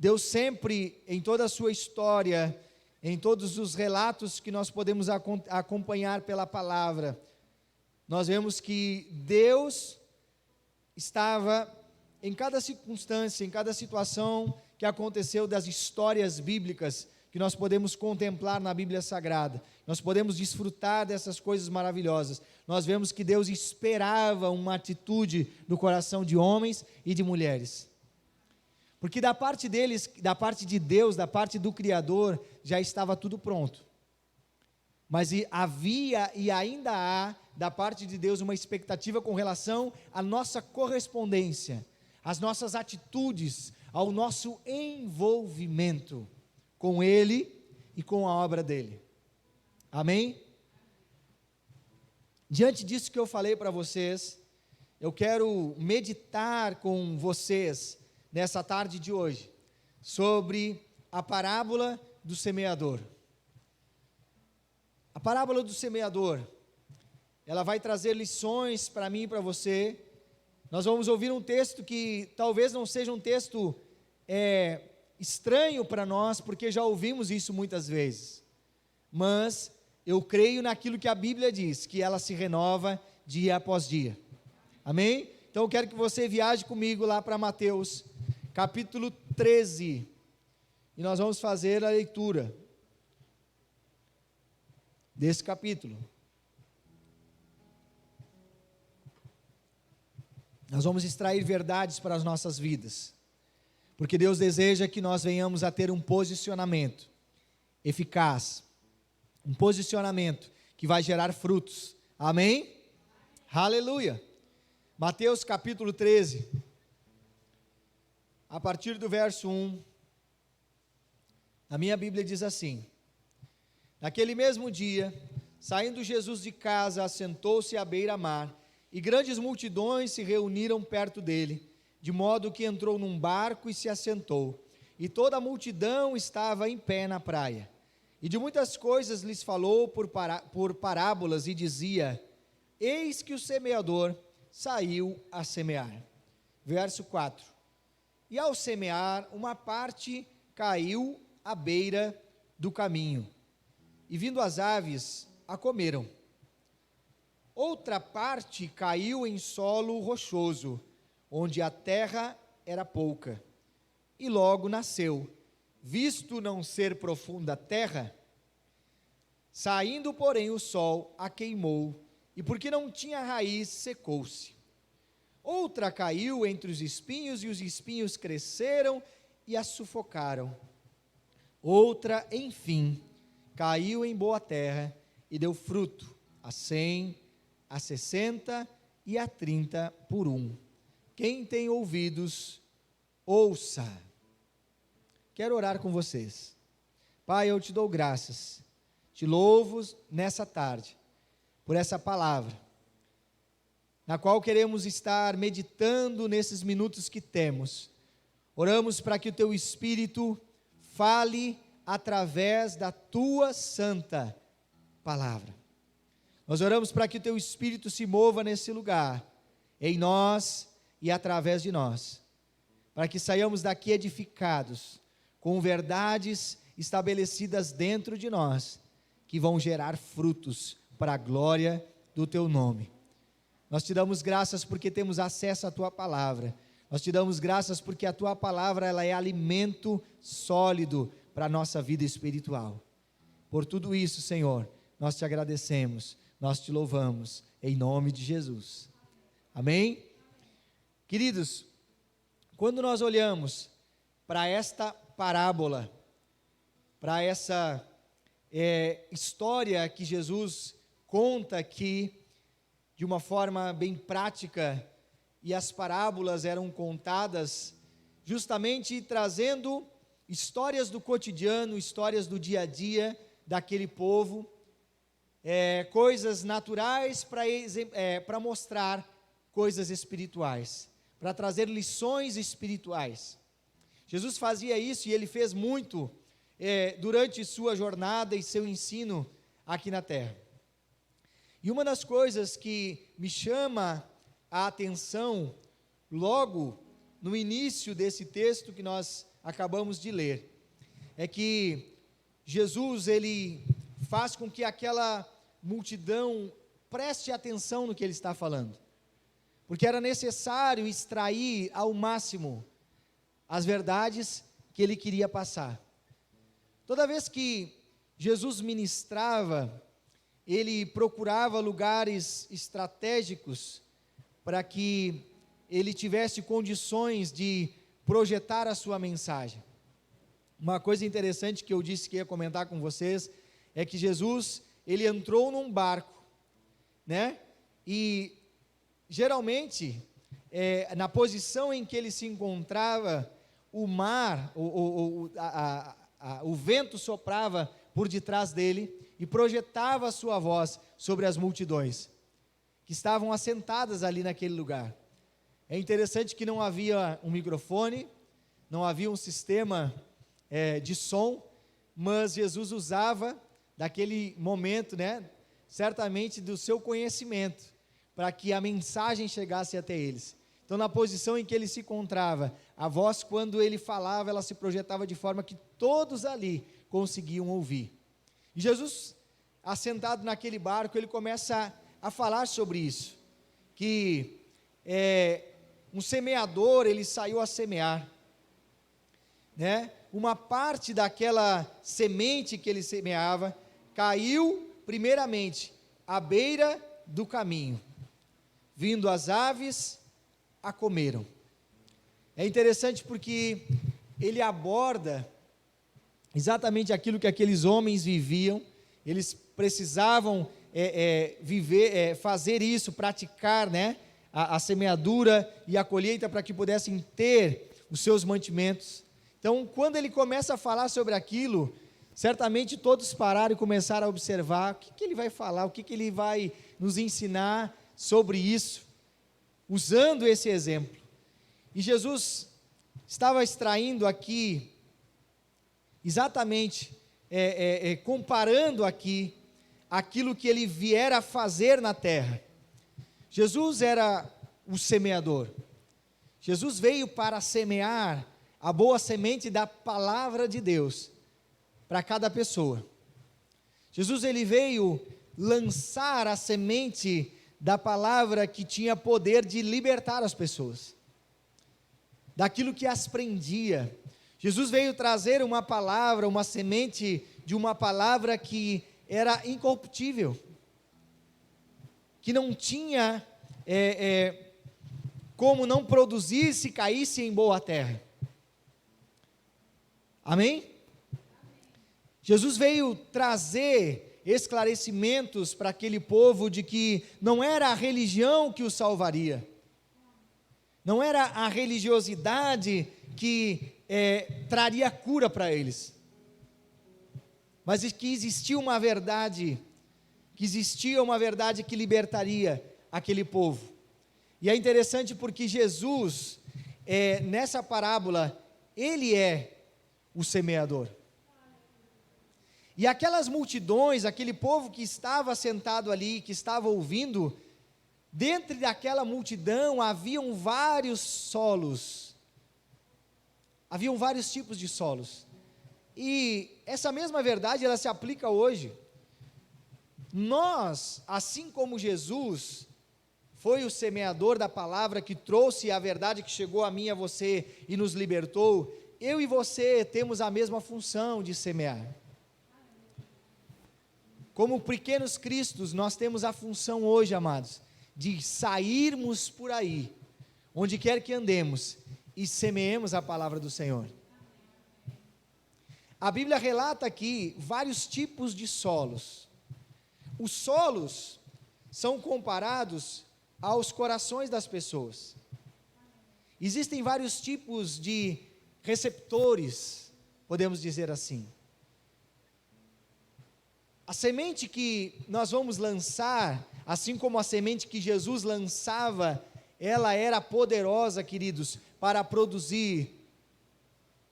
Deus sempre, em toda a sua história, em todos os relatos que nós podemos acompanhar pela palavra, nós vemos que Deus estava em cada circunstância, em cada situação que aconteceu das histórias bíblicas, que nós podemos contemplar na Bíblia Sagrada, nós podemos desfrutar dessas coisas maravilhosas. Nós vemos que Deus esperava uma atitude no coração de homens e de mulheres, porque da parte deles, da parte de Deus, da parte do Criador, já estava tudo pronto, mas havia e ainda há, da parte de Deus, uma expectativa com relação à nossa correspondência, às nossas atitudes, ao nosso envolvimento com Ele e com a obra dEle. Amém? Diante disso que eu falei para vocês, eu quero meditar com vocês, nessa tarde de hoje, sobre a parábola do semeador. A parábola do semeador, ela vai trazer lições para mim e para você. Nós vamos ouvir um texto que talvez não seja um texto estranho para nós, porque já ouvimos isso muitas vezes, mas eu creio naquilo que a Bíblia diz, que ela se renova dia após dia. Amém? Então eu quero que você viaje comigo lá para Mateus, capítulo 13, e nós vamos fazer a leitura desse capítulo. Nós vamos extrair verdades para as nossas vidas, porque Deus deseja que nós venhamos a ter um posicionamento eficaz, um posicionamento que vai gerar frutos. Amém? Aleluia! Mateus capítulo 13, a partir do verso 1, a minha Bíblia diz assim: naquele mesmo dia, saindo Jesus de casa, assentou-se à beira-mar, e grandes multidões se reuniram perto dele, de modo que entrou num barco e se assentou, e toda a multidão estava em pé na praia. E de muitas coisas lhes falou por parábolas, e dizia: eis que o semeador saiu a semear. Verso 4: e ao semear, uma parte caiu à beira do caminho, e vindo as aves, a comeram. Outra parte caiu em solo rochoso, onde a terra era pouca, e logo nasceu, visto não ser profunda a terra. Saindo, porém, o sol a queimou, e porque não tinha raiz, secou-se. Outra caiu entre os espinhos, e os espinhos cresceram e a sufocaram. Outra, enfim, caiu em boa terra, e deu fruto, a 100, a 60 e a 30 por um. Quem tem ouvidos, ouça. Quero orar com vocês. Pai, eu te dou graças, te louvo nessa tarde, por essa palavra, na qual queremos estar meditando nesses minutos que temos. Oramos para que o teu Espírito fale através da tua santa palavra. Nós oramos para que o teu Espírito se mova nesse lugar, em nós e através de nós, para que saiamos daqui edificados, com verdades estabelecidas dentro de nós, que vão gerar frutos para a glória do teu nome. Nós te damos graças porque temos acesso à tua palavra. Nós te damos graças porque a tua palavra, ela é alimento sólido para a nossa vida espiritual. Por tudo isso, Senhor, nós te agradecemos, nós te louvamos, em nome de Jesus. Amém? Queridos, quando nós olhamos para esta parábola, para essa história que Jesus conta aqui, de uma forma bem prática, e as parábolas eram contadas justamente trazendo histórias do cotidiano, histórias do dia a dia daquele povo, coisas naturais para mostrar coisas espirituais, para trazer lições espirituais. Jesus fazia isso, e ele fez muito durante sua jornada e seu ensino aqui na terra. E uma das coisas que me chama a atenção, logo no início desse texto que nós acabamos de ler. É que Jesus, ele faz com que aquela multidão preste atenção no que ele está falando, porque era necessário extrair ao máximo as verdades que ele queria passar. Toda vez que Jesus ministrava, ele procurava lugares estratégicos para que ele tivesse condições de projetar a sua mensagem. Uma coisa interessante que eu disse que ia comentar com vocês é que Jesus, ele entrou num barco, né? E geralmente, na posição em que ele se encontrava, o mar, o vento soprava por detrás dele e projetava a sua voz sobre as multidões que estavam assentadas ali naquele lugar. É interessante que não havia um microfone, não havia um sistema de som, mas Jesus usava daquele momento, né, certamente do seu conhecimento, para que a mensagem chegasse até eles. Então, na posição em que ele se encontrava, a voz, quando ele falava, ela se projetava de forma que todos ali conseguiam ouvir. E Jesus, assentado naquele barco, ele começa a falar sobre isso, que um semeador, ele saiu a semear, né? Uma parte daquela semente que ele semeava, caiu primeiramente à beira do caminho, vindo as aves, a comeram. É interessante porque ele aborda exatamente aquilo que aqueles homens viviam. Eles precisavam fazer isso, praticar, né, a semeadura e a colheita para que pudessem ter os seus mantimentos. Então, quando ele começa a falar sobre aquilo, certamente todos pararam e começaram a observar o que ele vai falar, o que ele vai nos ensinar sobre isso, usando esse exemplo. E Jesus estava extraindo aqui, exatamente, comparando aqui, aquilo que ele viera a fazer na terra. Jesus era o semeador. Jesus veio para semear a boa semente da palavra de Deus para cada pessoa. Jesus, ele veio lançar a semente da palavra que tinha poder de libertar as pessoas daquilo que as prendia. Jesus veio trazer uma palavra, uma semente de uma palavra que era incorruptível, que não tinha como não produzir se caísse em boa terra. Amém? Jesus veio trazer esclarecimentos para aquele povo de que não era a religião que os salvaria, não era a religiosidade que traria cura para eles, mas que existia uma verdade, que libertaria aquele povo. E é interessante porque Jesus, nessa parábola, ele é o semeador. E aquelas multidões, aquele povo que estava sentado ali, que estava ouvindo, dentro daquela multidão haviam vários solos, haviam vários tipos de solos, e essa mesma verdade, ela se aplica hoje. Nós, assim como Jesus foi o semeador da palavra, que trouxe a verdade que chegou a mim e a você, e nos libertou, eu e você temos a mesma função de semear. Como pequenos cristos, nós temos a função hoje, amados, de sairmos por aí, onde quer que andemos, e semeemos a palavra do Senhor. A Bíblia relata aqui vários tipos de solos. Os solos são comparados aos corações das pessoas. Existem vários tipos de receptores, podemos dizer assim. A semente que nós vamos lançar, assim como a semente que Jesus lançava, ela era poderosa, queridos, para produzir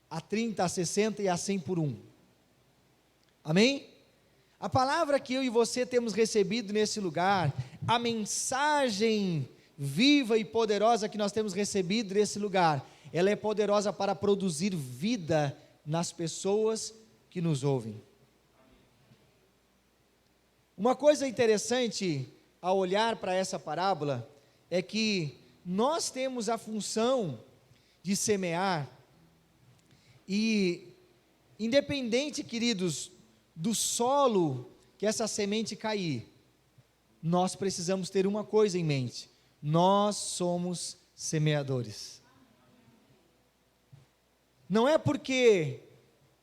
a 30, a 60 e a 100 por um. Amém? A palavra que eu e você temos recebido nesse lugar, a mensagem viva e poderosa que nós temos recebido nesse lugar, ela é poderosa para produzir vida nas pessoas que nos ouvem. Uma coisa interessante ao olhar para essa parábola é que nós temos a função de semear e, independente, queridos, do solo que essa semente cair, nós precisamos ter uma coisa em mente: nós somos semeadores. Não é porque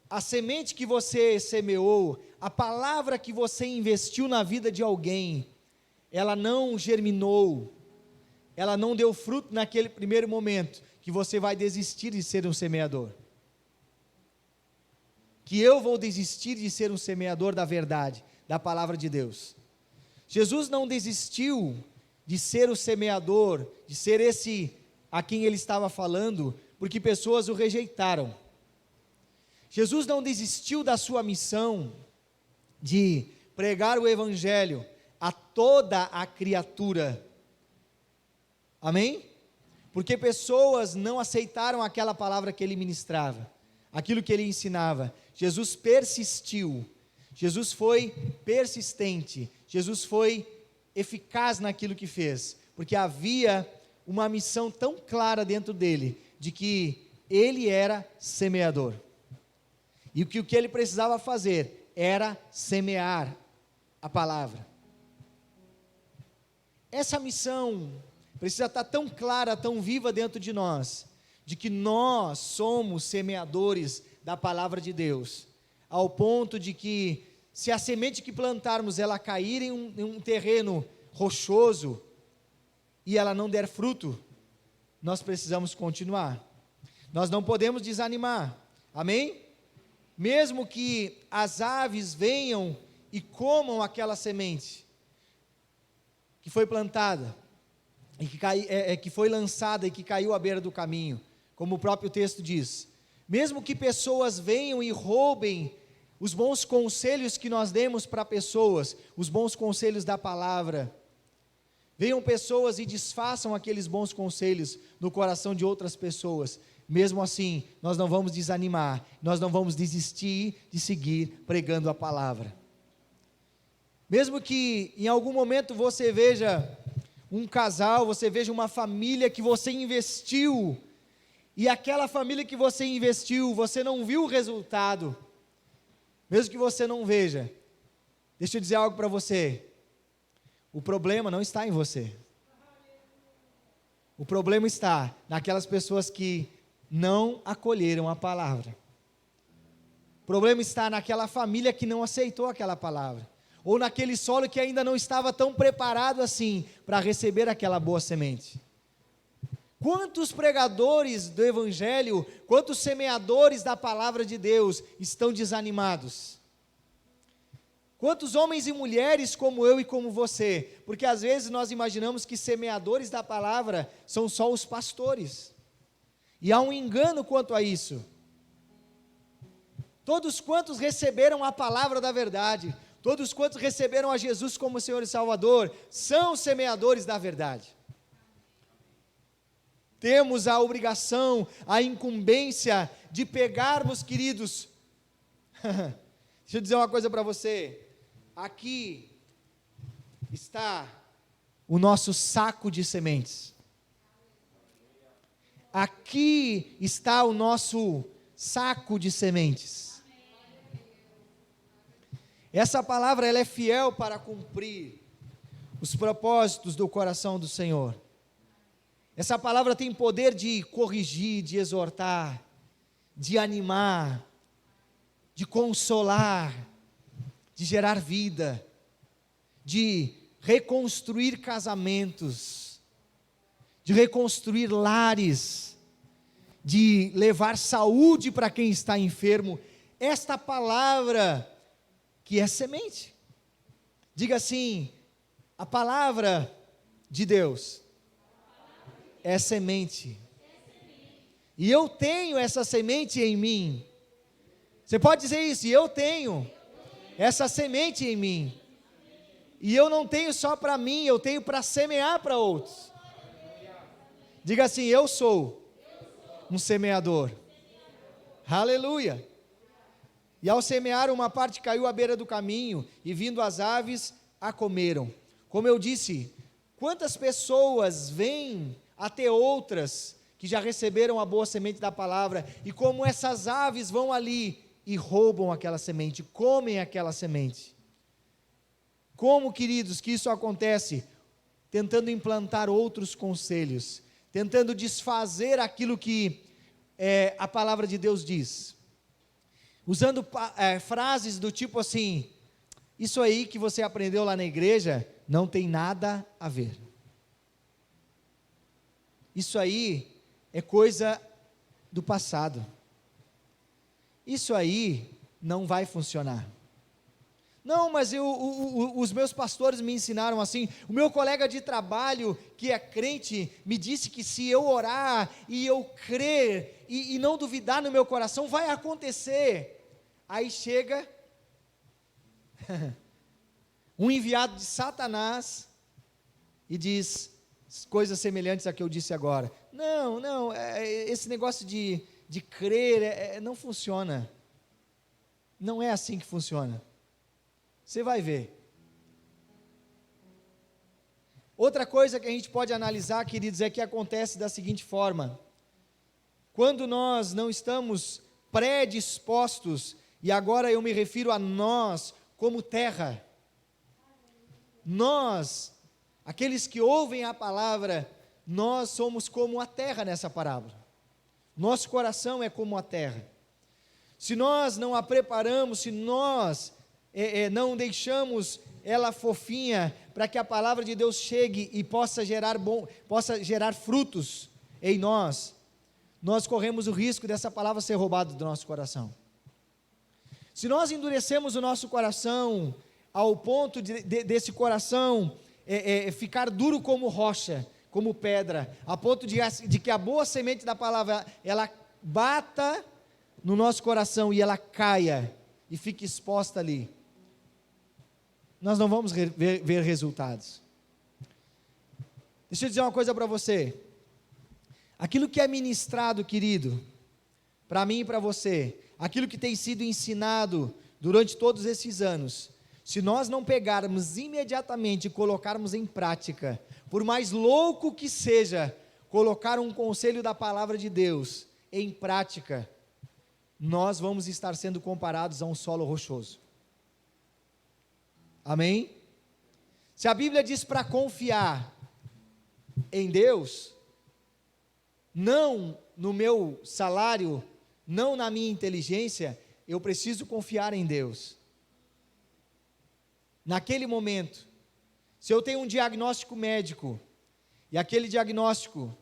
a semente que você semeou, a palavra que você investiu na vida de alguém, ela não germinou, ela não deu fruto naquele primeiro momento, que você vai desistir de ser um semeador. Que eu vou desistir de ser um semeador da verdade, da palavra de Deus. Jesus não desistiu de ser o semeador, de ser esse a quem ele estava falando, porque pessoas o rejeitaram. Jesus não desistiu da sua missão de pregar o evangelho a toda a criatura. Amém? Porque pessoas não aceitaram aquela palavra que ele ministrava, aquilo que ele ensinava. Jesus persistiu, Jesus foi persistente, Jesus foi eficaz naquilo que fez, porque havia uma missão tão clara dentro dele, de que ele era semeador, e que o que ele precisava fazer era semear a palavra. Essa missão precisa estar tão clara, tão viva dentro de nós, de que nós somos semeadores da palavra de Deus, ao ponto de que, se a semente que plantarmos, ela cair em um terreno rochoso, e ela não der fruto, nós precisamos continuar, nós não podemos desanimar, amém? Mesmo que as aves venham e comam aquela semente, que foi plantada, e que foi lançada e que caiu à beira do caminho, como o próprio texto diz, mesmo que pessoas venham e roubem os bons conselhos que nós demos para pessoas, os bons conselhos da palavra, venham pessoas e desfaçam aqueles bons conselhos no coração de outras pessoas, mesmo assim, nós não vamos desanimar, nós não vamos desistir de seguir pregando a palavra. Mesmo que em algum momento você veja um casal, você veja uma família que você investiu, e aquela família que você investiu, você não viu o resultado, mesmo que você não veja, deixa eu dizer algo para você, o problema não está em você, o problema está naquelas pessoas que não acolheram a palavra, o problema está naquela família que não aceitou aquela palavra, ou naquele solo que ainda não estava tão preparado assim, para receber aquela boa semente. Quantos pregadores do evangelho, quantos semeadores da palavra de Deus estão desanimados? Quantos homens e mulheres como eu e como você, porque às vezes nós imaginamos que semeadores da palavra são só os pastores, e há um engano quanto a isso. Todos quantos receberam a palavra da verdade, todos quantos receberam a Jesus como Senhor e Salvador, são semeadores da verdade. Temos a obrigação, a incumbência de pegarmos, queridos, deixa eu dizer uma coisa para você, aqui está o nosso saco de sementes, aqui está o nosso saco de sementes. Essa palavra, ela é fiel para cumprir os propósitos do coração do Senhor. Essa palavra tem poder de corrigir, de exortar, de animar, de consolar, de gerar vida, de reconstruir casamentos, de reconstruir lares, de levar saúde para quem está enfermo. Esta palavra que é semente, diga assim, a palavra de Deus é semente, e eu tenho essa semente em mim. Você pode dizer isso, e eu tenho essa semente em mim, e eu não tenho só para mim, eu tenho para semear para outros. Diga assim, eu sou Um semeador. Aleluia. E ao semear, uma parte caiu à beira do caminho, e vindo as aves, a comeram. Como eu disse, quantas pessoas vêm até outras que já receberam a boa semente da palavra, e como essas aves vão ali e roubam aquela semente, comem aquela semente. Como, queridos, que isso acontece? Tentando implantar outros conselhos, tentando desfazer aquilo que a palavra de Deus diz, usando frases do tipo assim: isso aí que você aprendeu lá na igreja não tem nada a ver, isso aí é coisa do passado, isso aí não vai funcionar. Não, mas os meus pastores me ensinaram assim, o meu colega de trabalho que é crente me disse que se eu orar e eu crer e não duvidar no meu coração, vai acontecer. Aí chega um enviado de Satanás e diz coisas semelhantes a que eu disse agora. Não, esse negócio de crer não funciona, não é assim que funciona. Você vai ver. Outra coisa que a gente pode analisar, queridos, é que acontece da seguinte forma: quando nós não estamos predispostos, e agora eu me refiro a nós como terra, nós, aqueles que ouvem a palavra, nós somos como a terra nessa parábola. Nosso coração é como a terra. Se nós não a preparamos, se nós não deixamos ela fofinha para que a palavra de Deus chegue e possa gerar frutos em nós, nós corremos o risco dessa palavra ser roubada do nosso coração. Se nós endurecemos o nosso coração ao ponto desse coração ficar duro como rocha, como pedra, a ponto de que a boa semente da palavra ela bata no nosso coração e ela caia e fique exposta ali, nós não vamos ver resultados. Deixa eu dizer uma coisa para você: aquilo que é ministrado, querido, para mim e para você, aquilo que tem sido ensinado durante todos esses anos, se nós não pegarmos imediatamente e colocarmos em prática, por mais louco que seja, colocar um conselho da palavra de Deus em prática, nós vamos estar sendo comparados a um solo rochoso. Amém? Se a Bíblia diz para confiar em Deus, não no meu salário, não na minha inteligência, eu preciso confiar em Deus. Naquele momento, se eu tenho um diagnóstico médico, e aquele diagnóstico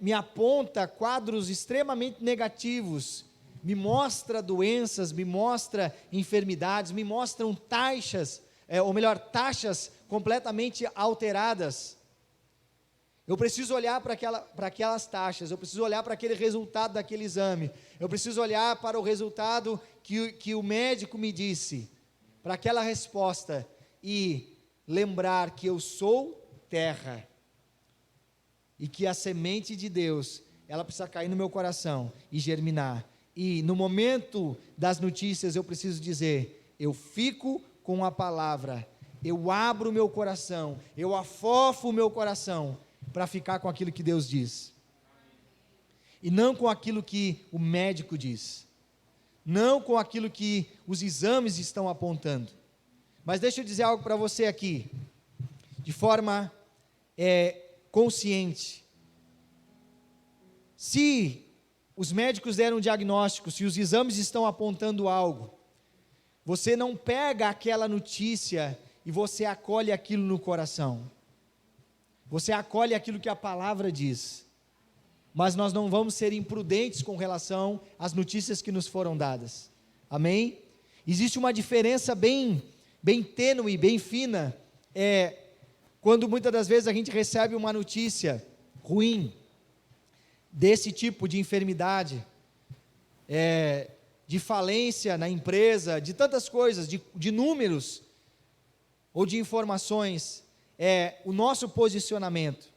me aponta quadros extremamente negativos, me mostra doenças, me mostra enfermidades, me mostram taxas completamente alteradas, eu preciso olhar para aquelas taxas, eu preciso olhar para aquele resultado daquele exame, eu preciso olhar para o resultado que o médico me disse, para aquela resposta, e lembrar que eu sou terra, e que a semente de Deus, ela precisa cair no meu coração e germinar, e no momento das notícias eu preciso dizer, eu fico com a palavra, eu abro o meu coração, eu afofo o meu coração, para ficar com aquilo que Deus diz, e não com aquilo que o médico diz, não com aquilo que os exames estão apontando. Mas deixa eu dizer algo para você aqui, de forma consciente. Se os médicos deram um diagnóstico, se os exames estão apontando algo, você não pega aquela notícia e você acolhe aquilo no coração, você acolhe aquilo que a palavra diz, mas nós não vamos ser imprudentes com relação às notícias que nos foram dadas, amém? Existe uma diferença bem tênue, bem fina, quando muitas das vezes a gente recebe uma notícia ruim, desse tipo de enfermidade, de falência na empresa, de tantas coisas, de números, ou de informações, o nosso posicionamento.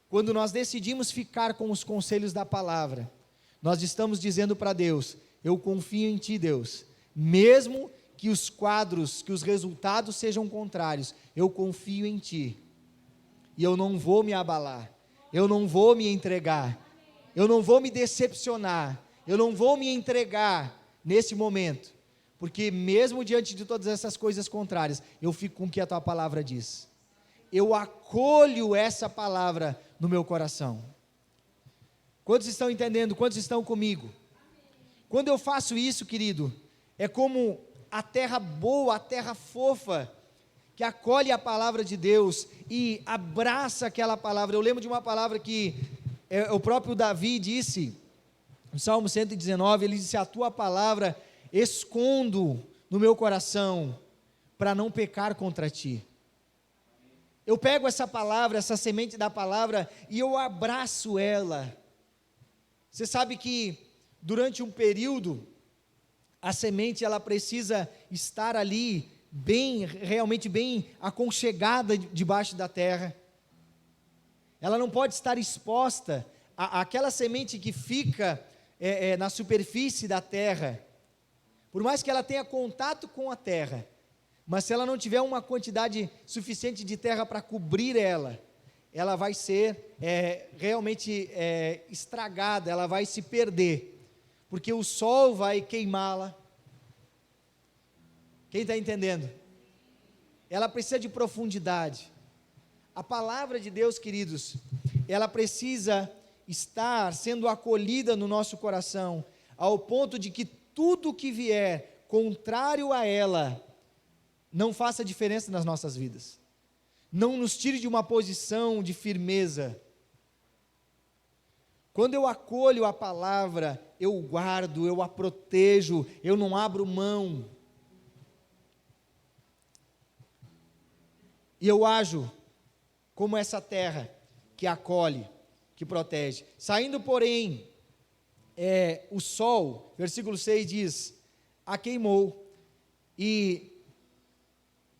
quando nós decidimos ficar com os conselhos da palavra, nós estamos dizendo para Deus: eu confio em Ti, Deus, mesmo que os quadros, que os resultados sejam contrários, eu confio em Ti, e eu não vou me abalar, eu não vou me entregar, eu não vou me decepcionar, eu não vou me entregar nesse momento, porque mesmo diante de todas essas coisas contrárias, eu fico com o que a Tua palavra diz, eu acolho essa palavra no meu coração. Quantos estão entendendo? Quantos estão comigo? Quando eu faço isso, querido, é como a terra boa, a terra fofa, que acolhe a palavra de Deus e abraça aquela palavra. Eu lembro de uma palavra que o próprio Davi disse, no Salmo 119, ele disse: a Tua palavra escondo no meu coração, para não pecar contra Ti. Eu pego essa palavra, essa semente da palavra, e eu abraço ela. Você sabe que durante um período, a semente ela precisa estar ali, realmente bem aconchegada debaixo da terra. Ela não pode estar exposta àquela semente que fica na superfície da terra. Por mais que ela tenha contato com a terra, mas se ela não tiver uma quantidade suficiente de terra para cobrir ela vai ser realmente estragada, ela vai se perder, porque o sol vai queimá-la. Quem está entendendo? Ela precisa de profundidade. A palavra de Deus, queridos, ela precisa estar sendo acolhida no nosso coração, ao ponto de que tudo que vier contrário a ela não faça diferença nas nossas vidas, não nos tire de uma posição de firmeza. Quando eu acolho a palavra, eu guardo, eu a protejo, eu não abro mão, e eu ajo como essa terra que acolhe, que protege. Saindo, porém, o sol, versículo 6 diz: a queimou, e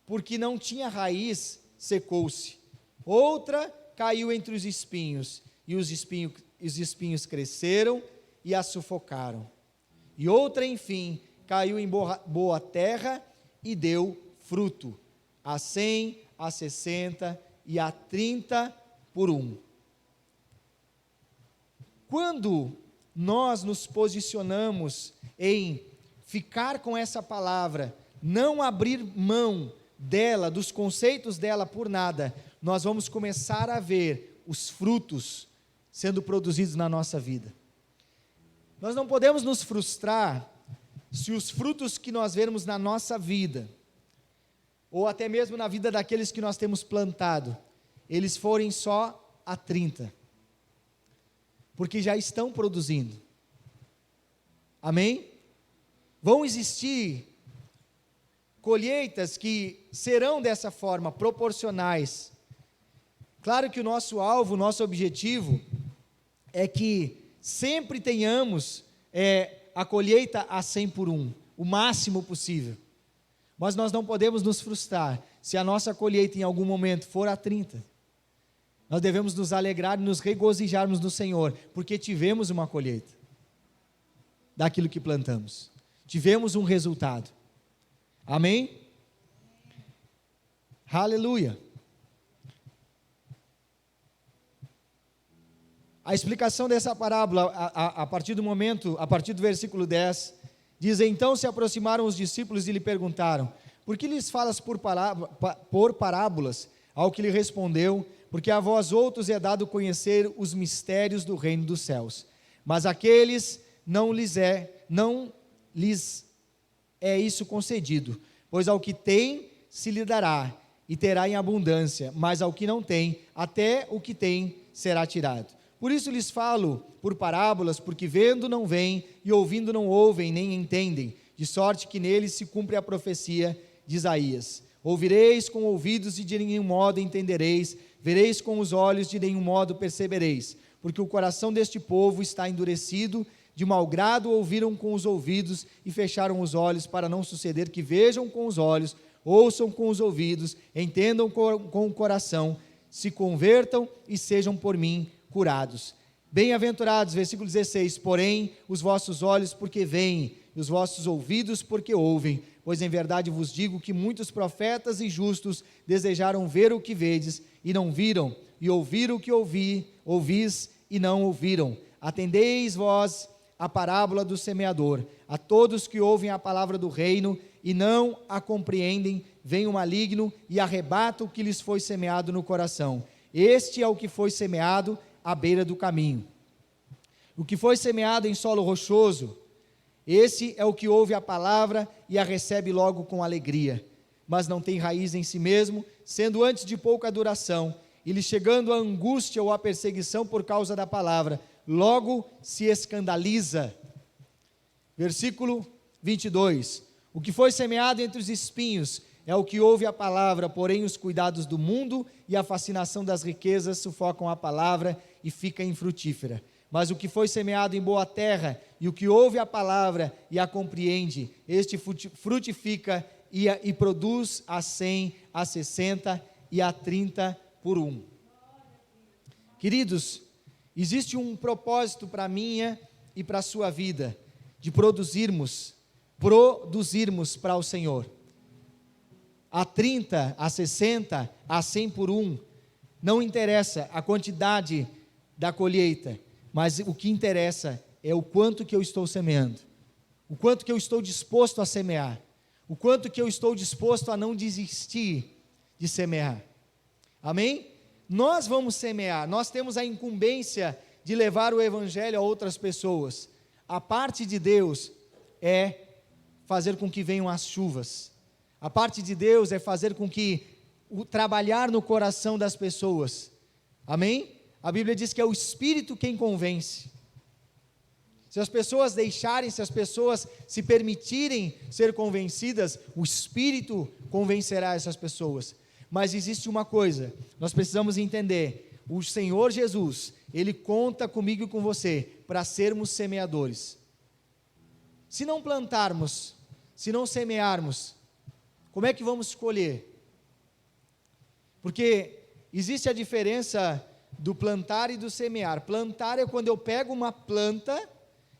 porque não tinha raiz, secou-se. Outra caiu entre os espinhos, e os espinhos cresceram e a sufocaram. E outra, enfim, caiu em boa terra e deu fruto, a 100, a 60 e a 30 por 1. Quando nós nos posicionamos em ficar com essa palavra, não abrir mão dela, dos conceitos dela por nada, nós vamos começar a ver os frutos sendo produzidos na nossa vida. Nós não podemos nos frustrar se os frutos que nós vemos na nossa vida, ou até mesmo na vida daqueles que nós temos plantado, eles forem só a 30, porque já estão produzindo. Amém? Vão existir colheitas que serão dessa forma, proporcionais. Claro que o nosso alvo, o nosso objetivo é que sempre tenhamos a colheita a 100 por 1, o máximo possível. Mas nós não podemos nos frustrar se a nossa colheita em algum momento for a 30. Nós devemos nos alegrar e nos regozijarmos no Senhor, porque tivemos uma colheita daquilo que plantamos. Tivemos um resultado. Amém? Aleluia. A explicação dessa parábola, a partir do versículo 10, diz: então se aproximaram os discípulos e lhe perguntaram: por que lhes falas por parábolas? Ao que lhe respondeu: porque a vós outros é dado conhecer os mistérios do reino dos céus, mas aqueles não lhes é isso concedido, pois ao que tem se lhe dará, e terá em abundância, mas ao que não tem, até o que tem será tirado. Por isso lhes falo por parábolas, porque vendo não veem, e ouvindo não ouvem, nem entendem, de sorte que neles se cumpre a profecia de Isaías: ouvireis com ouvidos e de nenhum modo entendereis, vereis com os olhos, de nenhum modo percebereis, porque o coração deste povo está endurecido, de mau grado ouviram com os ouvidos e fecharam os olhos, para não suceder que vejam com os olhos, ouçam com os ouvidos, entendam com o coração, se convertam e sejam por mim curados. Bem-aventurados, versículo 16, porém os vossos olhos porque veem, e os vossos ouvidos porque ouvem, pois em verdade vos digo que muitos profetas e justos desejaram ver o que vedes e não viram, e ouvir o que ouvis e não ouviram. Atendeis vós a parábola do semeador. A todos que ouvem a palavra do reino e não a compreendem, vem o maligno e arrebata o que lhes foi semeado no coração. Este é o que foi semeado à beira do caminho. O que foi semeado em solo rochoso, esse é o que ouve a palavra e a recebe logo com alegria, mas não tem raiz em si mesmo, sendo antes de pouca duração, e lhe chegando a angústia ou a perseguição por causa da palavra, logo se escandaliza. Versículo 22, o que foi semeado entre os espinhos, é o que ouve a palavra, porém os cuidados do mundo e a fascinação das riquezas sufocam a palavra e fica infrutífera. Mas o que foi semeado em boa terra, e o que ouve a palavra e a compreende, este frutifica e produz a 100, a 60 e a 30 por 1. Queridos, existe um propósito para a minha e para a sua vida, de produzirmos para o Senhor. A 30, a 60, a 100 por 1, não interessa a quantidade da colheita, mas o que interessa é o quanto que eu estou semeando, o quanto que eu estou disposto a semear, o quanto que eu estou disposto a não desistir de semear. Amém? Nós vamos semear, nós temos a incumbência de levar o evangelho a outras pessoas. A parte de Deus é fazer com que venham as chuvas. A parte de Deus é fazer com que trabalhar no coração das pessoas. Amém? A Bíblia diz que é o Espírito quem convence. Se as pessoas deixarem, se as pessoas se permitirem ser convencidas, o Espírito convencerá essas pessoas. Mas existe uma coisa, nós precisamos entender, o Senhor Jesus, Ele conta comigo e com você, para sermos semeadores. Se não plantarmos, se não semearmos, como é que vamos escolher? Porque existe a diferença do plantar e do semear. Plantar é quando eu pego uma planta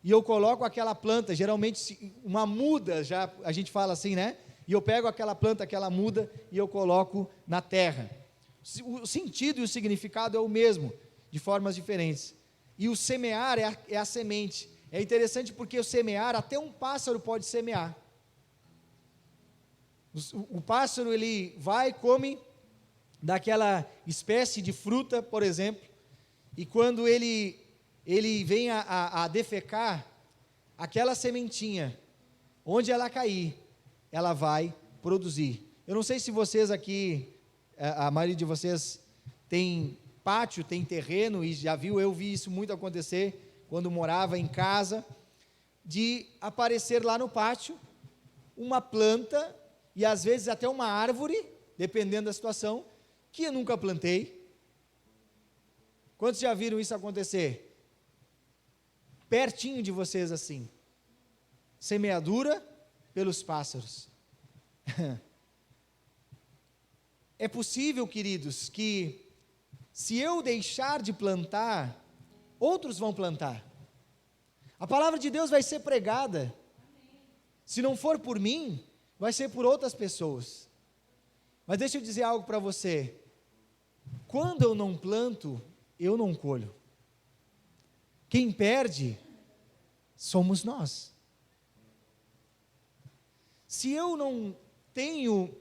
e eu coloco aquela planta, geralmente uma muda, já a gente fala assim, né? E eu pego aquela planta, aquela muda e eu coloco na terra. O sentido e o significado é o mesmo, de formas diferentes. E o semear é a semente. É interessante porque o semear, até um pássaro pode semear. O pássaro, ele vai, come daquela espécie de fruta, por exemplo, e quando ele vem a defecar, aquela sementinha, onde ela cair, ela vai produzir. Eu não sei se vocês aqui, a maioria de vocês tem pátio, tem terreno, e já viu, eu vi isso muito acontecer, quando morava em casa, de aparecer lá no pátio, uma planta, e às vezes até uma árvore, dependendo da situação, que eu nunca plantei. Quantos já viram isso acontecer? Pertinho de vocês assim. Semeadura pelos pássaros. É possível, queridos, que se eu deixar de plantar, outros vão plantar. A palavra de Deus vai ser pregada. Se não for por mim, vai ser por outras pessoas. Mas deixa eu dizer algo para você. Quando eu não planto, eu não colho. Quem perde somos nós. Se eu não tenho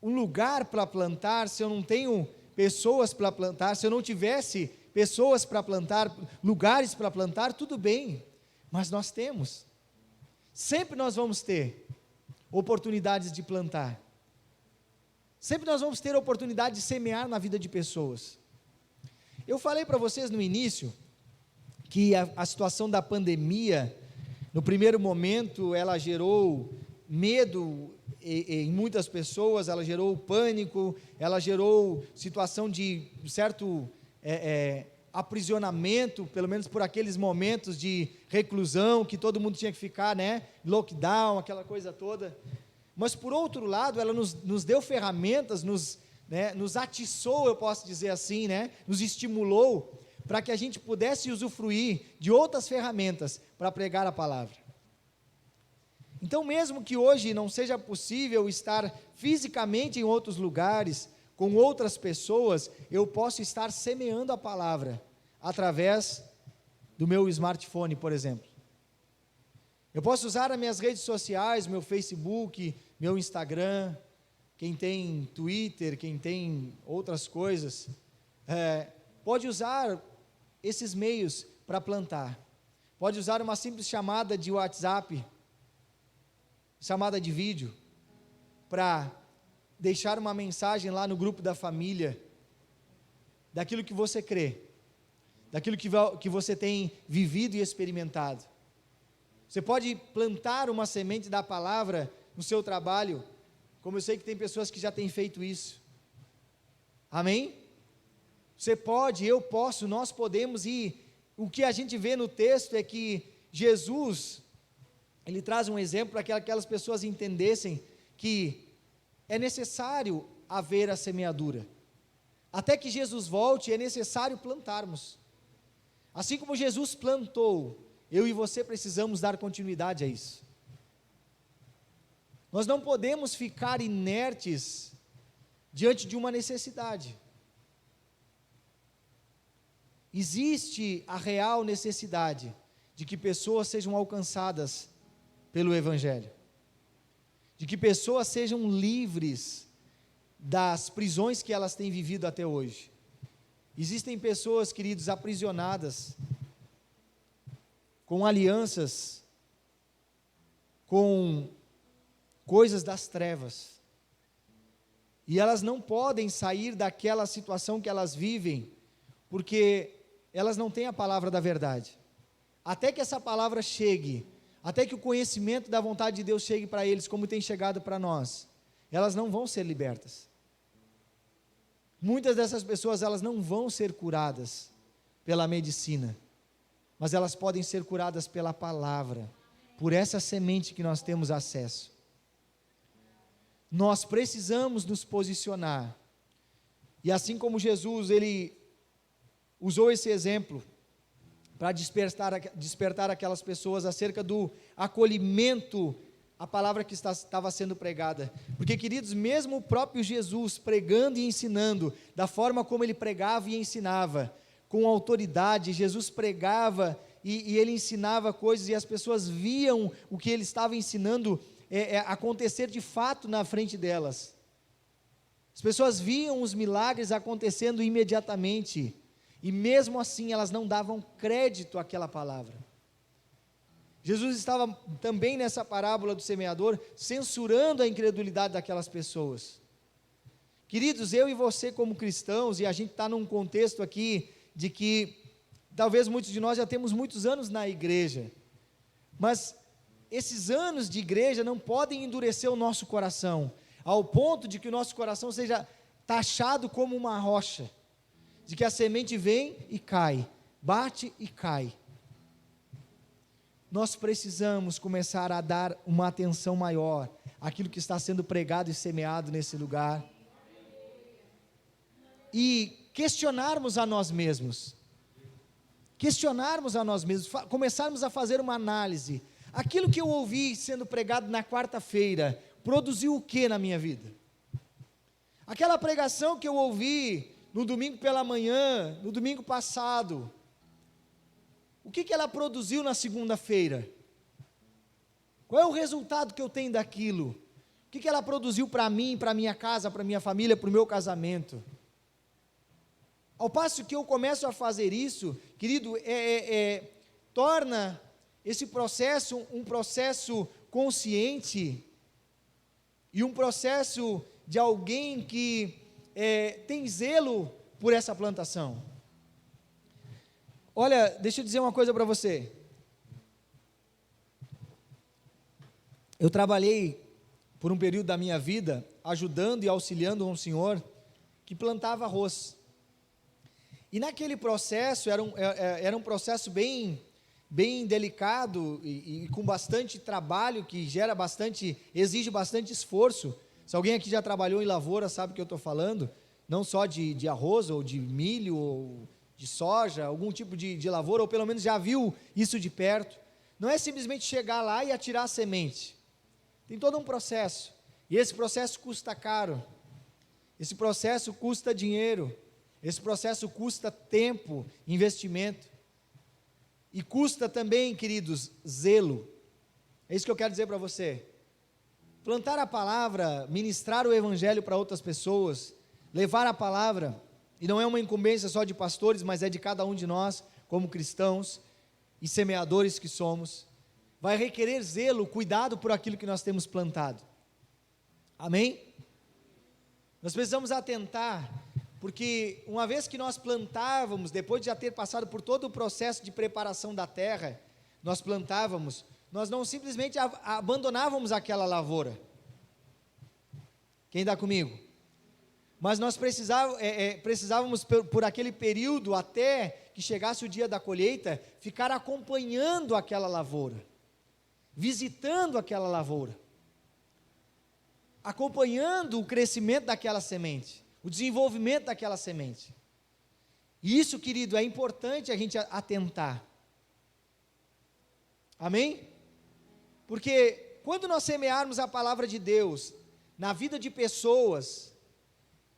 um lugar para plantar, se eu não tenho pessoas para plantar, se eu não tivesse pessoas para plantar, lugares para plantar, tudo bem, mas nós temos. Sempre nós vamos ter oportunidades de plantar. Sempre nós vamos ter oportunidade de semear na vida de pessoas. Eu falei para vocês no início que a situação da pandemia, no primeiro momento, ela gerou medo em muitas pessoas, ela gerou pânico, ela gerou situação de certo aprisionamento, pelo menos por aqueles momentos de reclusão, que todo mundo tinha que ficar, né, lockdown, aquela coisa toda. Mas por outro lado, ela nos deu ferramentas, nos né, nos atiçou, eu posso dizer assim, né, nos estimulou, para que a gente pudesse usufruir de outras ferramentas para pregar a palavra. Então, mesmo que hoje não seja possível estar fisicamente em outros lugares, com outras pessoas, eu posso estar semeando a palavra, através do meu smartphone, por exemplo. Eu posso usar as minhas redes sociais, meu Facebook, meu Instagram, quem tem Twitter, quem tem outras coisas, pode usar esses meios para plantar. Pode usar uma simples chamada de WhatsApp, chamada de vídeo, para deixar uma mensagem lá no grupo da família, daquilo que você crê, daquilo que você tem vivido e experimentado. Você pode plantar uma semente da palavra no seu trabalho, como eu sei que tem pessoas que já têm feito isso. Amém? Você pode, eu posso, nós podemos, e o que a gente vê no texto é que Jesus, ele traz um exemplo para que aquelas pessoas entendessem que é necessário haver a semeadura. Até que Jesus volte, é necessário plantarmos. Assim como Jesus plantou, eu e você precisamos dar continuidade a isso. Nós não podemos ficar inertes diante de uma necessidade. Existe a real necessidade de que pessoas sejam alcançadas pelo Evangelho, de que pessoas sejam livres das prisões que elas têm vivido até hoje. Existem pessoas, queridos, aprisionadas, com alianças, com coisas das trevas, e elas não podem sair daquela situação que elas vivem, porque elas não têm a palavra da verdade. Até que essa palavra chegue, até que o conhecimento da vontade de Deus chegue para eles, como tem chegado para nós, elas não vão ser libertas. Muitas dessas pessoas, elas não vão ser curadas pela medicina, mas elas podem ser curadas pela palavra, por essa semente que nós temos acesso. Nós precisamos nos posicionar, e assim como Jesus, ele usou esse exemplo para despertar aquelas pessoas acerca do acolhimento, a palavra que estava sendo pregada, porque, queridos, mesmo o próprio Jesus pregando e ensinando, da forma como ele pregava e ensinava, com autoridade, Jesus pregava e ele ensinava coisas, e as pessoas viam o que ele estava ensinando acontecer de fato na frente delas. As pessoas viam os milagres acontecendo imediatamente, e mesmo assim elas não davam crédito àquela palavra. Jesus estava também nessa parábola do semeador, censurando a incredulidade daquelas pessoas. Queridos, eu e você como cristãos, e a gente está num contexto aqui, de que talvez muitos de nós já temos muitos anos na igreja, mas esses anos de igreja não podem endurecer o nosso coração, ao ponto de que o nosso coração seja taxado como uma rocha, de que a semente vem e cai, bate e cai. Nós precisamos começar a dar uma atenção maior àquilo que está sendo pregado e semeado nesse lugar, e questionarmos a nós mesmos, começarmos a fazer uma análise. Aquilo que eu ouvi sendo pregado na quarta-feira, produziu o que na minha vida? Aquela pregação que eu ouvi no domingo pela manhã, no domingo passado, o que ela produziu na segunda-feira? Qual é o resultado que eu tenho daquilo? O que ela produziu para mim, para minha casa, para minha família, para o meu casamento? Ao passo que eu começo a fazer isso, querido, torna esse processo um processo consciente, e um processo de alguém que tem zelo por essa plantação. Olha, deixa eu dizer uma coisa para você. Eu trabalhei por um período da minha vida, ajudando e auxiliando um senhor que plantava arroz. E naquele processo, era um processo bem delicado e com bastante trabalho, que exige bastante esforço. Se alguém aqui já trabalhou em lavoura, sabe o que eu estou falando. não só de arroz, ou de milho, ou de soja, algum tipo de lavoura, ou pelo menos já viu isso de perto. Não é simplesmente chegar lá e atirar a semente. Tem todo um processo, e esse processo custa caro, esse processo custa dinheiro, esse processo custa tempo, investimento, e custa também, queridos, zelo. É isso que eu quero dizer para você. Plantar a palavra, ministrar o evangelho para outras pessoas, levar a palavra, e não é uma incumbência só de pastores, mas é de cada um de nós, como cristãos e semeadores que somos, vai requerer zelo, cuidado por aquilo que nós temos plantado. Amém? Nós precisamos atentar, porque uma vez que nós plantávamos, depois de já ter passado por todo o processo de preparação da terra, nós plantávamos, nós não simplesmente abandonávamos aquela lavoura. Quem está comigo? Mas nós precisávamos por aquele período, até que chegasse o dia da colheita, ficar acompanhando aquela lavoura, visitando aquela lavoura, acompanhando o crescimento daquela semente, o desenvolvimento daquela semente. E isso, querido, é importante a gente atentar. Amém? Porque quando nós semearmos a palavra de Deus na vida de pessoas,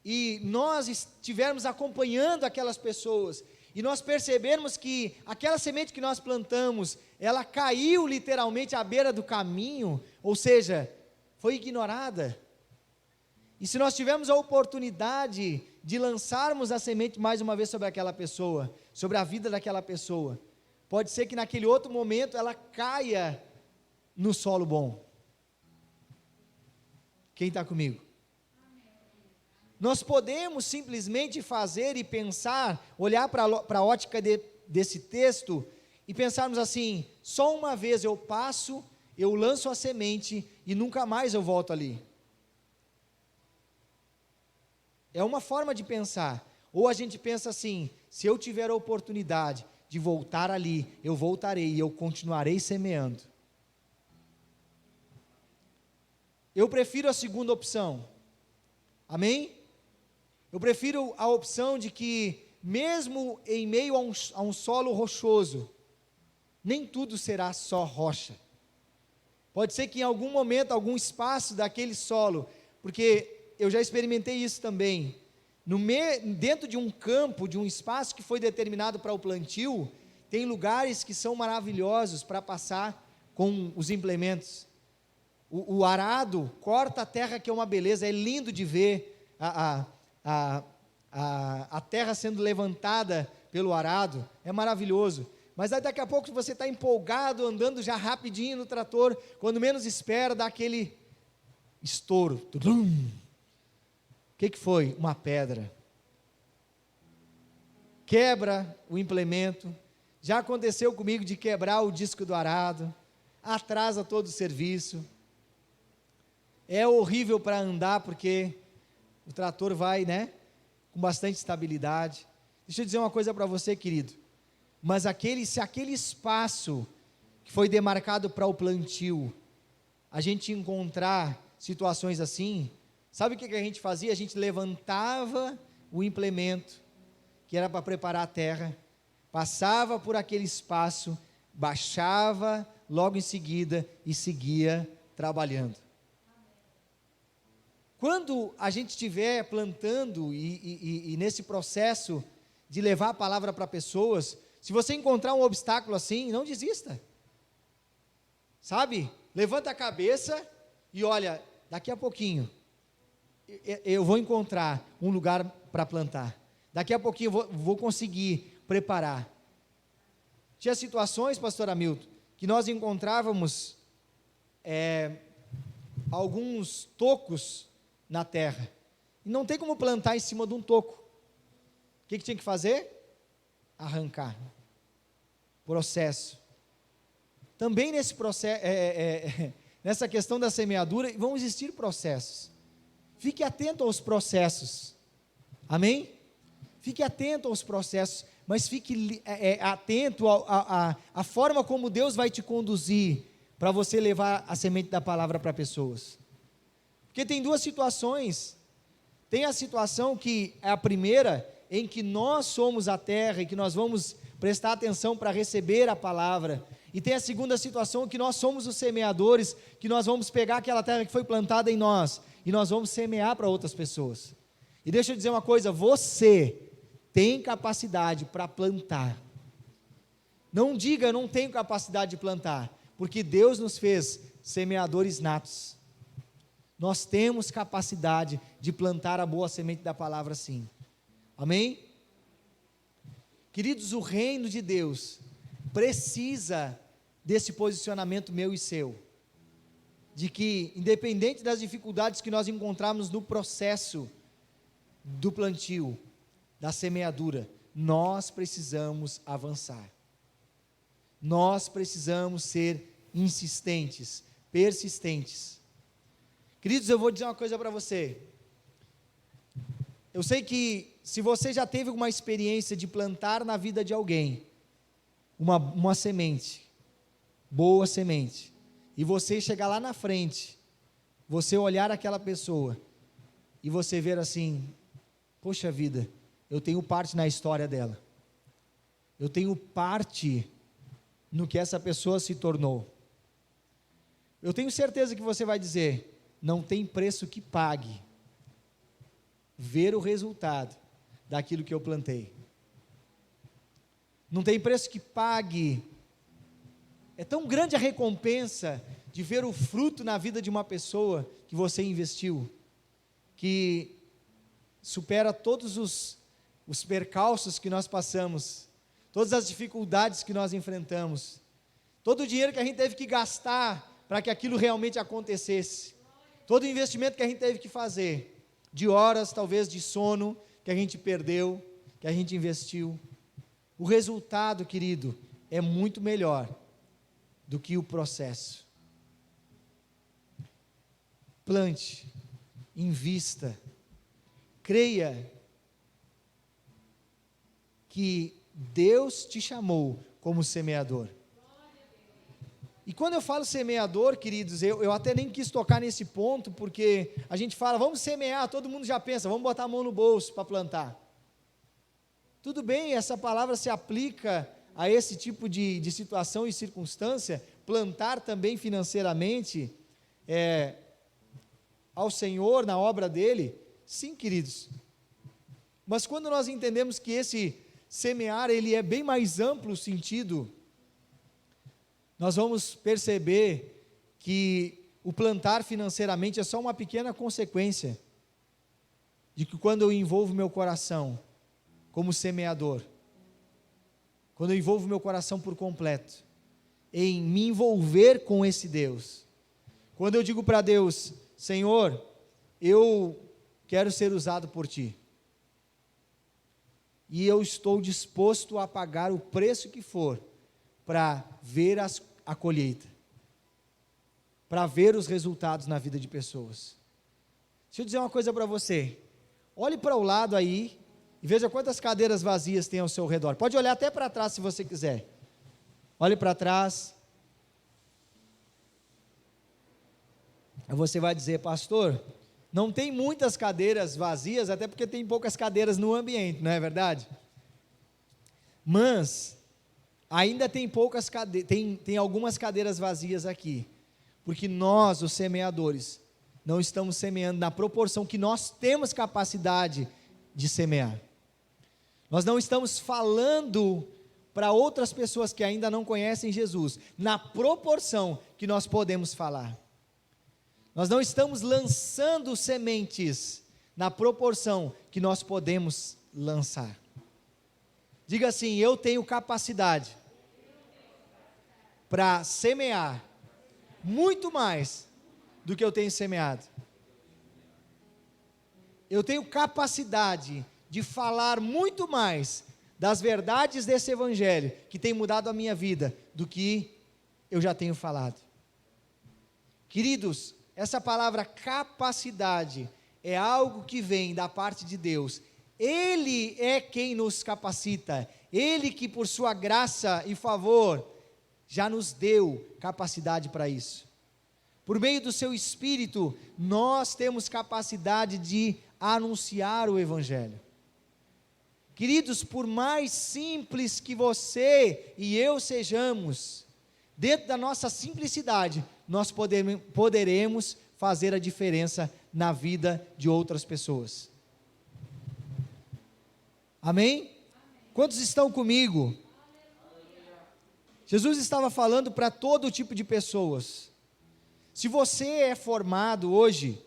e nós estivermos acompanhando aquelas pessoas, e nós percebermos que aquela semente que nós plantamos, ela caiu literalmente à beira do caminho, ou seja, foi ignorada. E se nós tivermos a oportunidade de lançarmos a semente mais uma vez sobre aquela pessoa, sobre a vida daquela pessoa, pode ser que naquele outro momento ela caia no solo bom. Quem está comigo? Nós podemos simplesmente fazer e pensar, olhar para a ótica desse texto e pensarmos assim: só uma vez eu passo, eu lanço a semente e nunca mais eu volto ali. É uma forma de pensar. Ou a gente pensa assim: se eu tiver a oportunidade de voltar ali, eu voltarei e eu continuarei semeando. Eu prefiro a segunda opção. Amém? Eu prefiro a opção de que, mesmo em meio a um solo rochoso, nem tudo será só rocha. Pode ser que em algum momento, algum espaço daquele solo, porque eu já experimentei isso também, dentro de um campo, de um espaço que foi determinado para o plantio, tem lugares que são maravilhosos para passar com os implementos. O arado corta a terra, que é uma beleza, é lindo de ver a terra sendo levantada pelo arado, é maravilhoso. Mas aí daqui a pouco você está empolgado, andando já rapidinho no trator, quando menos espera, dá aquele estouro. Tudum. O que foi? Uma pedra. Quebra o implemento. Já aconteceu comigo de quebrar o disco do arado, atrasa todo o serviço. É horrível para andar, porque o trator vai, com bastante estabilidade. Deixa eu dizer uma coisa para você, querido. Mas se aquele espaço que foi demarcado para o plantio, a gente encontrar situações assim, sabe o que a gente fazia? A gente levantava o implemento, que era para preparar a terra, passava por aquele espaço, baixava logo em seguida e seguia trabalhando. Quando a gente estiver plantando e nesse processo de levar a palavra para pessoas, se você encontrar um obstáculo assim, não desista. Sabe? Levanta a cabeça e olha, daqui a pouquinho eu vou encontrar um lugar para plantar. Daqui a pouquinho eu vou conseguir preparar. Tinha situações, pastor Hamilton, que nós encontrávamos alguns tocos na terra, e não tem como plantar em cima de um toco. O que tinha que fazer? Arrancar. Processo. Também nesse processo, nessa questão da semeadura, vão existir processos. Fique atento aos processos. Amém? Fique atento aos processos, mas fique atento à forma como Deus vai te conduzir para você levar a semente da palavra para pessoas. Porque tem duas situações. Tem a situação que é a primeira, em que nós somos a terra e que nós vamos prestar atenção para receber a palavra. E tem a segunda situação que nós somos os semeadores, que nós vamos pegar aquela terra que foi plantada em nós e nós vamos semear para outras pessoas. E deixa eu dizer uma coisa, você tem capacidade para plantar. Não diga, eu não tenho capacidade de plantar, porque Deus nos fez semeadores natos. Nós temos capacidade de plantar a boa semente da palavra, sim. Amém? Queridos, o reino de Deus precisa desse posicionamento meu e seu, de que, independente das dificuldades que nós encontrarmos no processo do plantio, da semeadura, nós precisamos avançar. Nós precisamos ser insistentes, persistentes. Queridos, eu vou dizer uma coisa para você. Eu sei que se você já teve uma experiência de plantar na vida de alguém, uma semente, boa semente, e você chegar lá na frente, você olhar aquela pessoa, e você ver assim, poxa vida, eu tenho parte na história dela, eu tenho parte no que essa pessoa se tornou. Eu tenho certeza que você vai dizer, não tem preço que pague ver o resultado daquilo que eu plantei. Não tem preço que pague. É tão grande a recompensa de ver o fruto na vida de uma pessoa que você investiu, que supera todos os percalços que nós passamos, todas as dificuldades que nós enfrentamos, todo o dinheiro que a gente teve que gastar para que aquilo realmente acontecesse, todo o investimento que a gente teve que fazer, de horas talvez de sono que a gente perdeu, que a gente investiu. O resultado, querido, é muito melhor do que o processo. Plante, invista, creia que Deus te chamou como semeador. E quando eu falo semeador, queridos, eu até nem quis tocar nesse ponto, porque a gente fala, vamos semear, todo mundo já pensa, vamos botar a mão no bolso para plantar. Tudo bem, essa palavra se aplica a esse tipo de situação e circunstância, plantar também financeiramente ao Senhor, na obra dEle, sim, queridos. Mas quando nós entendemos que esse semear, ele é bem mais amplo o sentido, nós vamos perceber que o plantar financeiramente é só uma pequena consequência de que quando eu envolvo meu coração como semeador, quando eu envolvo meu coração por completo, em me envolver com esse Deus, quando eu digo para Deus, Senhor, eu quero ser usado por Ti, e eu estou disposto a pagar o preço que for, para ver a colheita, para ver os resultados na vida de pessoas. Deixa eu dizer uma coisa para você, olhe para o lado aí, e veja quantas cadeiras vazias tem ao seu redor, pode olhar até para trás se você quiser, olhe para trás, aí você vai dizer, pastor, não tem muitas cadeiras vazias, até porque tem poucas cadeiras no ambiente, não é verdade? Mas ainda tem poucas cadeiras, tem algumas cadeiras vazias aqui, porque nós, os semeadores, não estamos semeando na proporção que nós temos capacidade de semear. Nós não estamos falando para outras pessoas que ainda não conhecem Jesus, na proporção que nós podemos falar. Nós não estamos lançando sementes na proporção que nós podemos lançar. Diga assim, eu tenho capacidade para semear muito mais do que eu tenho semeado. Eu tenho capacidade de falar muito mais das verdades desse evangelho que tem mudado a minha vida do que eu já tenho falado. Queridos, essa palavra capacidade é algo que vem da parte de Deus. Ele é quem nos capacita, Ele que por sua graça e favor já nos deu capacidade para isso. Por meio do seu Espírito, nós temos capacidade de a anunciar o Evangelho. Queridos, por mais simples que você e eu sejamos, dentro da nossa simplicidade, nós poderemos fazer a diferença na vida de outras pessoas. Amém? Quantos estão comigo? Jesus estava falando para todo tipo de pessoas. Se você é formado hoje,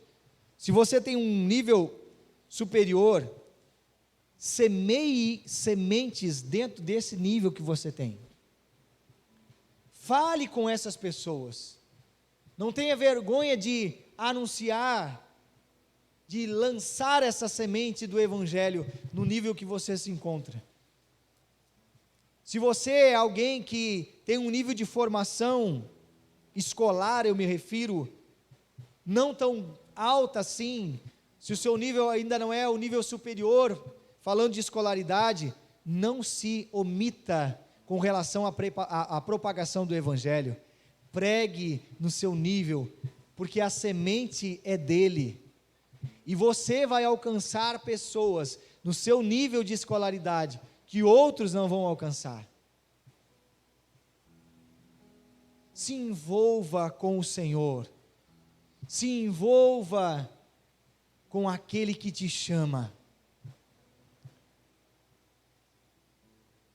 se você tem um nível superior, semeie sementes dentro desse nível que você tem. Fale com essas pessoas. Não tenha vergonha de anunciar, de lançar essa semente do Evangelho no nível que você se encontra. Se você é alguém que tem um nível de formação escolar, eu me refiro, não tão alta assim, se o seu nível ainda não é o nível superior, falando de escolaridade, não se omita com relação à propagação do Evangelho. Pregue no seu nível, porque a semente é dele, e você vai alcançar pessoas no seu nível de escolaridade, que outros não vão alcançar. Se envolva com o Senhor, se envolva com aquele que te chama.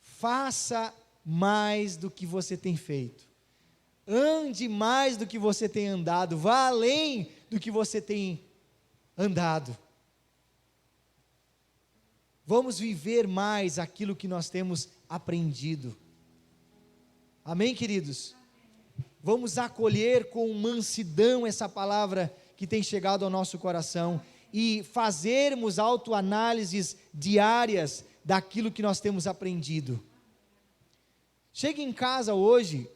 Faça mais do que você tem feito, ande mais do que você tem andado, vá além do que você tem andado. Vamos viver mais aquilo que nós temos aprendido. Amém, queridos? Vamos acolher com mansidão essa palavra que tem chegado ao nosso coração e fazermos autoanálises diárias daquilo que nós temos aprendido. Chegue em casa hoje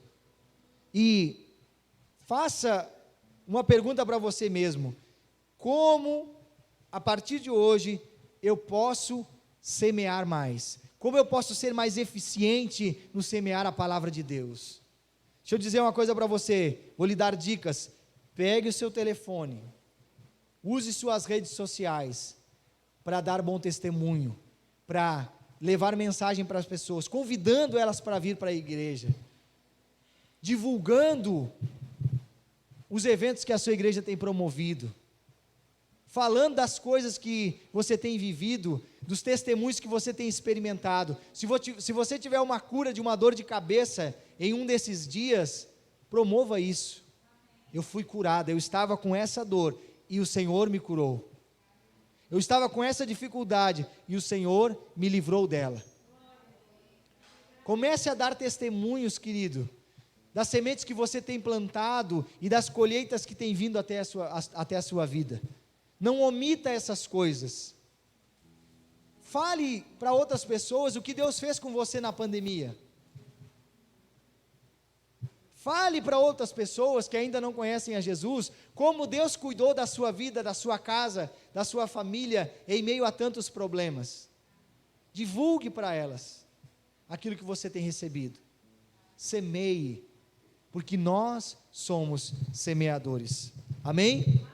e faça uma pergunta para você mesmo: como, a partir de hoje, eu posso semear mais? Como eu posso ser mais eficiente no semear a palavra de Deus? Deixa eu dizer uma coisa para você, vou lhe dar dicas. Pegue o seu telefone, use suas redes sociais para dar bom testemunho, para levar mensagem para as pessoas, convidando elas para vir para a igreja, divulgando os eventos que a sua igreja tem promovido, falando das coisas que você tem vivido, dos testemunhos que você tem experimentado. Se você tiver uma cura de uma dor de cabeça em um desses dias, promova isso. Eu fui curada, eu estava com essa dor e o Senhor me curou. Eu estava com essa dificuldade e o Senhor me livrou dela. Comece a dar testemunhos, querido, das sementes que você tem plantado e das colheitas que têm vindo até a sua vida. Não omita essas coisas. Fale para outras pessoas o que Deus fez com você na pandemia. Fale para outras pessoas que ainda não conhecem a Jesus, como Deus cuidou da sua vida, da sua casa, da sua família, em meio a tantos problemas. Divulgue para elas aquilo que você tem recebido. Semeie, porque nós somos semeadores. Amém?